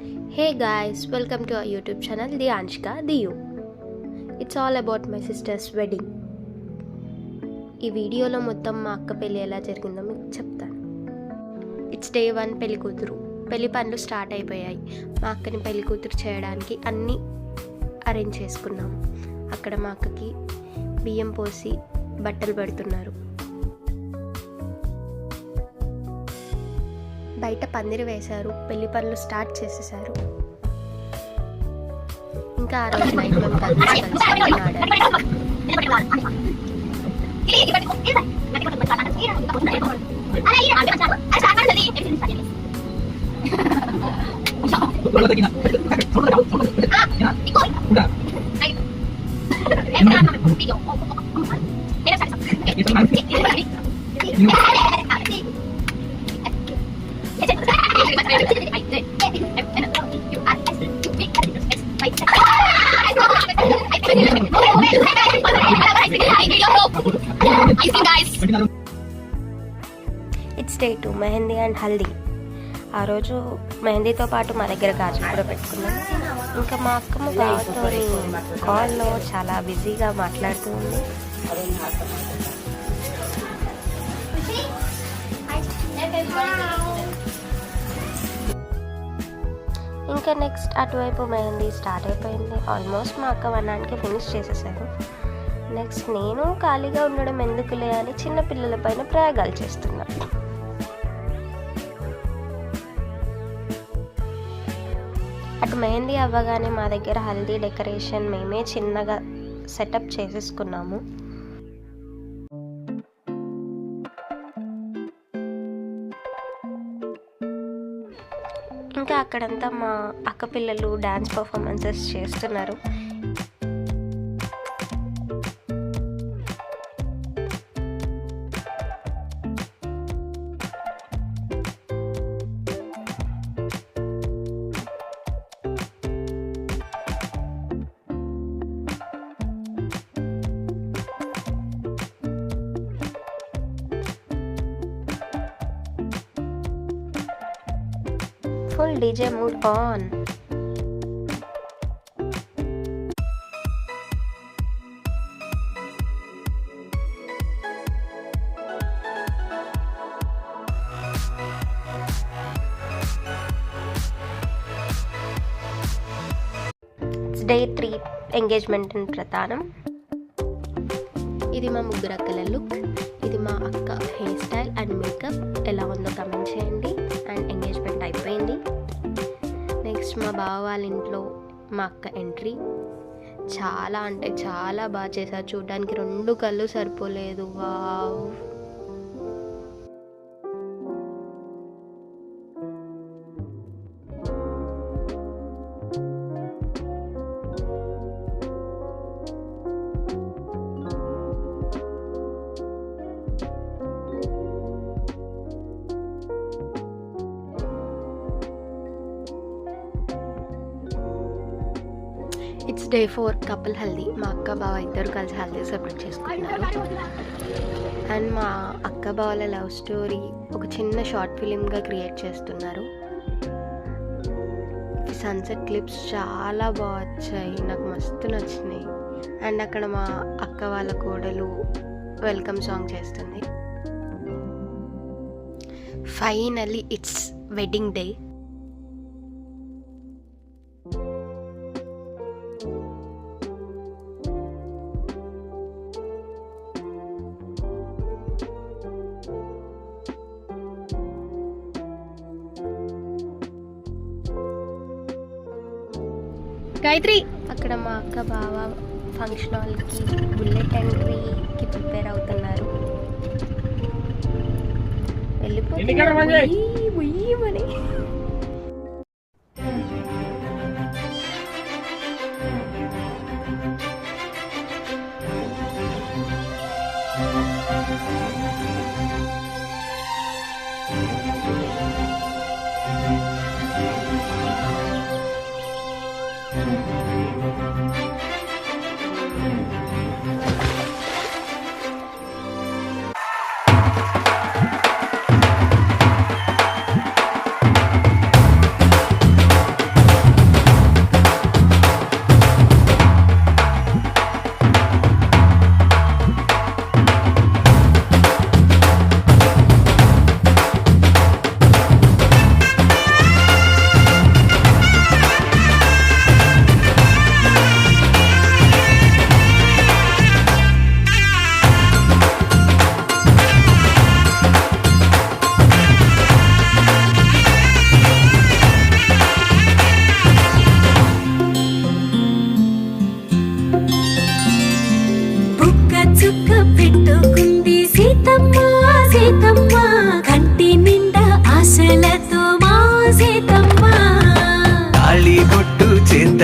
Hey guys, welcome to our YouTube channel, The Anshika, The You. It's all about my sister's wedding. ఈ వీడియోలో మొత్తం మా అక్క పెళ్ళి ఎలా జరిగిందో మీకు చెప్తాను. ఇట్స్ డే 1 పెళ్లి కూతురు. పెళ్లి పనులు స్టార్ట్ అయిపోయాయి. మా అక్కని పెళ్లి కూతురు చేయడానికి అన్నీ అరేంజ్ చేసుకున్నాము. అక్కడ మా అక్కకి బియ్యం పోసి బట్టలు పెడుతున్నారు. బయట పందిరి వేశారు. పెళ్లి పనులు స్టార్ట్ చేసేసారు. ఇంకా ఆ రోజు నైట్ మేము కలిసి ఆడారు. It's day 2 mehndi and haldi. ఆ రోజు మెహందీతో పాటు మా దగ్గర గాజులు కూడా పెట్టుకున్నాం. ఇంకా మా అక్కమ్మ బావతో కాల్లో చాలా బిజీగా మాట్లాడుతూ ఉంది. ఇంకా నెక్స్ట్ అటువైపు మెహందీ స్టార్ట్ అయిపోయింది. ఆల్మోస్ట్ మా అక్క వన్నానికి ఫినిష్ చేసేసాను. నెక్స్ట్ నేను ఖాళీగా ఉండడం ఎందుకులే అని చిన్న పిల్లల పైన ప్రయోగాలు చేస్తున్నా. అటు మెహందీ అవ్వగానే మా దగ్గర హల్దీ డెకరేషన్ మేమే చిన్నగా సెటప్ చేసేసుకున్నాము. ఇంకా అక్కడంతా మా అక్క పిల్లలు డ్యాన్స్ పర్ఫార్మెన్సెస్ చేస్తున్నారు. Full DJ mood on. It's day 3 engagement and ప్రధానం. ఇది మా ముగ్గురు అక్కల లుక్. ఇది మా అక్క హెయిర్ స్టైల్ అండ్ మేకప్ ఎలా ఉందో కమెంట్ చేయండి. అండ్ ఎంగేజ్మెంట్ అయిపోయింది. నెక్స్ట్ మా బావ వాళ్ళ ఇంట్లో మా అక్క ఎంట్రీ. చాలా అంటే చాలా బాగా చేశారు. చూడడానికి 2 కళ్ళు సరిపోలేదు. Wow. It's day 4 couple haldi. మా అక్క బావ ఇద్దరు కలిసి హల్దీ సెలబ్రేట్ చేసుకుంటున్నారు. అండ్ మా అక్క బావల లవ్ స్టోరీ ఒక చిన్న షార్ట్ ఫిలింగా క్రియేట్ చేస్తున్నారు. సన్సెట్ క్లిప్స్ చాలా బాగా వచ్చాయి, నాకు మస్తు నచ్చినాయి. అండ్ అక్కడ మా అక్క వాళ్ళ కోడలు వెల్కమ్ సాంగ్ చేస్తుంది. Finally it's wedding day. Gayatri అక్కడ మా అక్క బావ ఫంక్షన్ హాల్కి బుల్లెట్ ఎంట్రీకి ప్రిపేర్ అవుతున్నారు. వెళ్ళిపోయి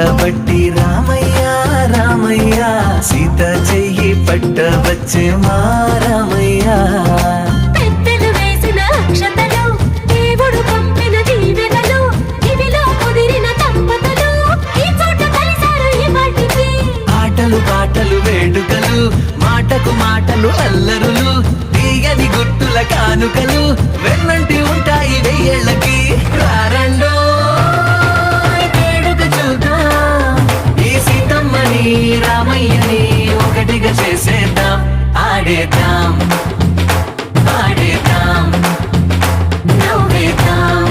పట్టబట్టి రామయ్య రామయ్య సీత చెయ్యి పట్టవచ్చే మా రామయ్య. పెద్దలు వేసిన అక్షతలు దేవుడు పంపిన దీవెనలు ఇవిలో కుదిరిన దంపతులు ఈ చోట కలిసారు ఈ వాటికి. ఆటలు పాటలు వేడుకలు మాటకు మాటలు అల్లరులు తీయని గుట్టుల కానుకలు వెన్నంటి ఉంటాయి వెయ్యేళ్ళకి. రారండో వేడుక చూద్దాం ఈ సీతమ్మని రామయ్యని ఒకటిగా చేసేద్దాం. ఆడేద్దాం ఆడేద్దాం నవ్వేద్దాం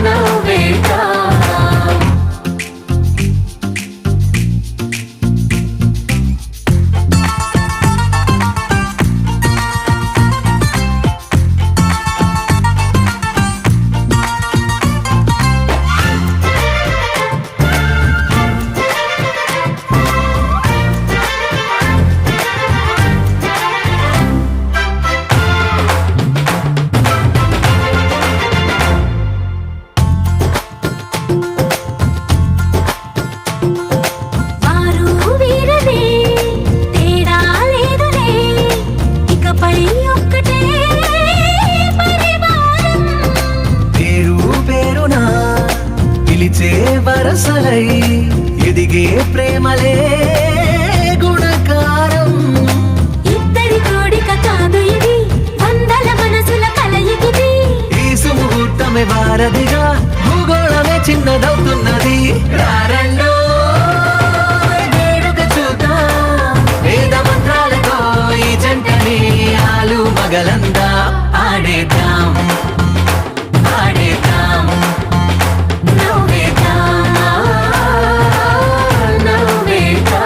నవ్వేద్దాం. వారు వీరనే తేడా లేదులే ఇకపై ఒక్కటే పరివారం. పేరు పేరునా పిలిచే వరసలై ఎదిగే ప్రేమలే గుణకారం. ఇద్దరి కోడిక కాదు ఇది వందల మనసుల కలయికిది. ఈ సుముహూర్తమే వారధిగా భూగోళమే చిన్నదవుతున్నది. రారండో వేడుక చూద్దాం వేద మంత్రాలతో ఈ జంటని ఆలు మగలందా. ఆడేద్దాం ఆడేద్దాం నవ్వేద్దాం నవ్వేద్దాం.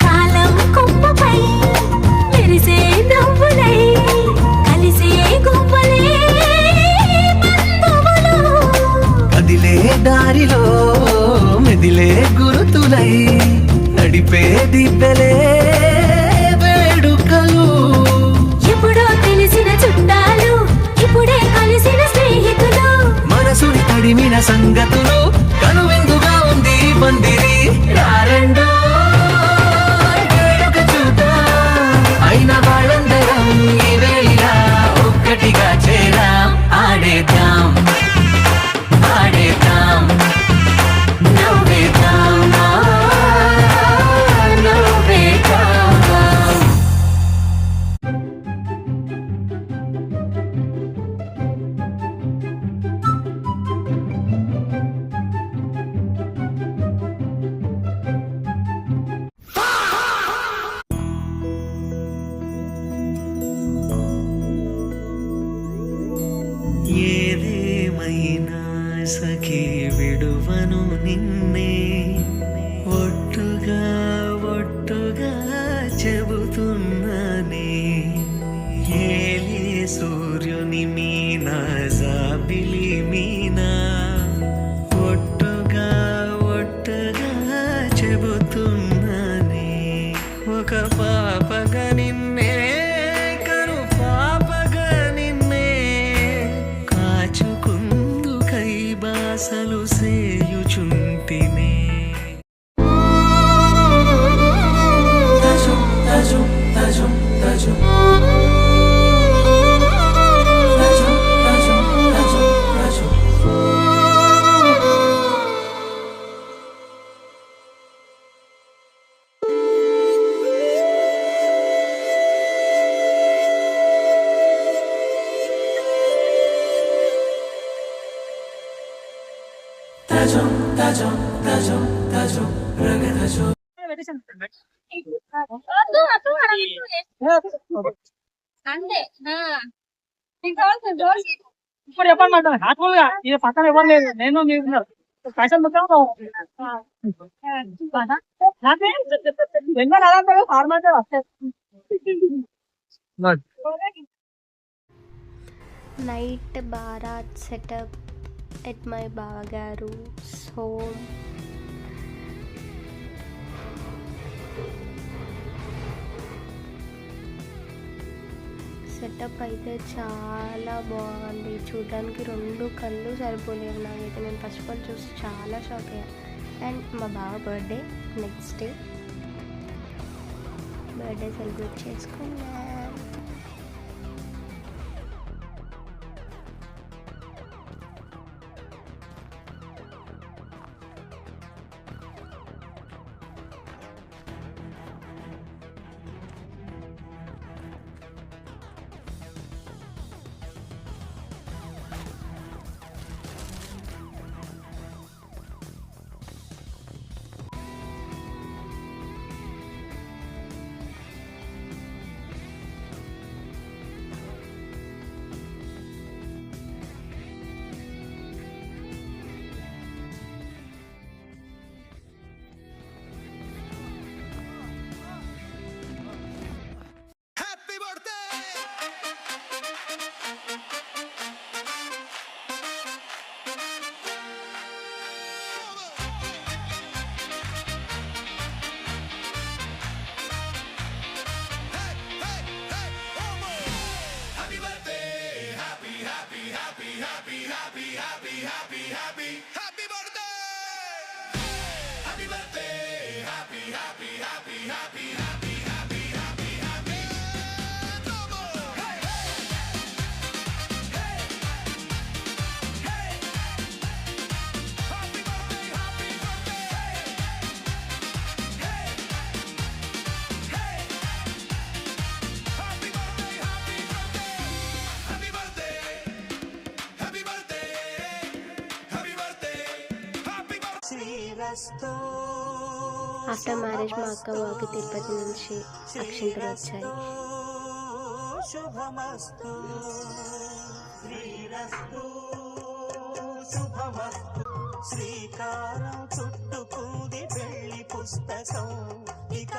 కాలం కొమ్మపై మెరిసే నవ్వులై కలిసే గువ్వలే బంధువులు. కదిలే దారిలో మెదిలే గురుతులై నడిపే దిబ్బెలే వేడుకలు. ఎప్పుడో తెలిసిన చుట్టాలు ఇప్పుడే కలిసిన స్నేహితులు. మనసుని తడిమిన సంగతులు కనువిందుగా ఉంది ఈ పందిరి. రారండో వేడుక చూద్దాం అయిన వాళ్ళందరం ఈ వేళ ఒక్కటిగా చేరాం. ఆడేద్దాం ఆడేద్దాం నవ్వేద్దాం నవ్వేద్దాం. ఏదేమైనా సఖీ విడువను నిన్నే ఒట్టుగా ఒట్టుగా చెబుతున్నానే. ఏలే సూర్యుని మీనా జాబిలి మీనా ఒట్టుగా ఒట్టుగా చెబుతున్నానే. ఒక పాపగా నిన్నే కను పాపగా నిన్నే కాచుకుందు కై బాసలు సేయుచుంటినే. అంతే ఇప్పుడు చెప్పండి హాస్పిటల్గా ఇది పక్కన ఇవ్వలేదు నేను మీరు పైసలు మొత్తం నాకే వెంగళ అలా ఫార్మాట్ వస్తాయి. Night baraat setup at my బావగారు హోమ్. సెటప్ అయితే చాలా బాగుంది, చూడడానికి 2 కళ్ళు సరిపోలేవు నాకైతే. నేను ఫస్ట్ ఆఫ్ ఆల్ చూసి చాలా షాక్ అయ్యా. అండ్ మా బావ birthday next day, birthday celebrate చేసుకున్నాం. ఆఫ్టర్ మ్యారేజ్ మా అక్క వాళ్ళకి తిరుపతి నుంచి అక్షింతలు వచ్చాయి. శుభమస్తు శ్రీరస్తు శుభమస్తు. శ్రీకారం చుట్టుకుంది పెళ్లి పుస్తకం ఇక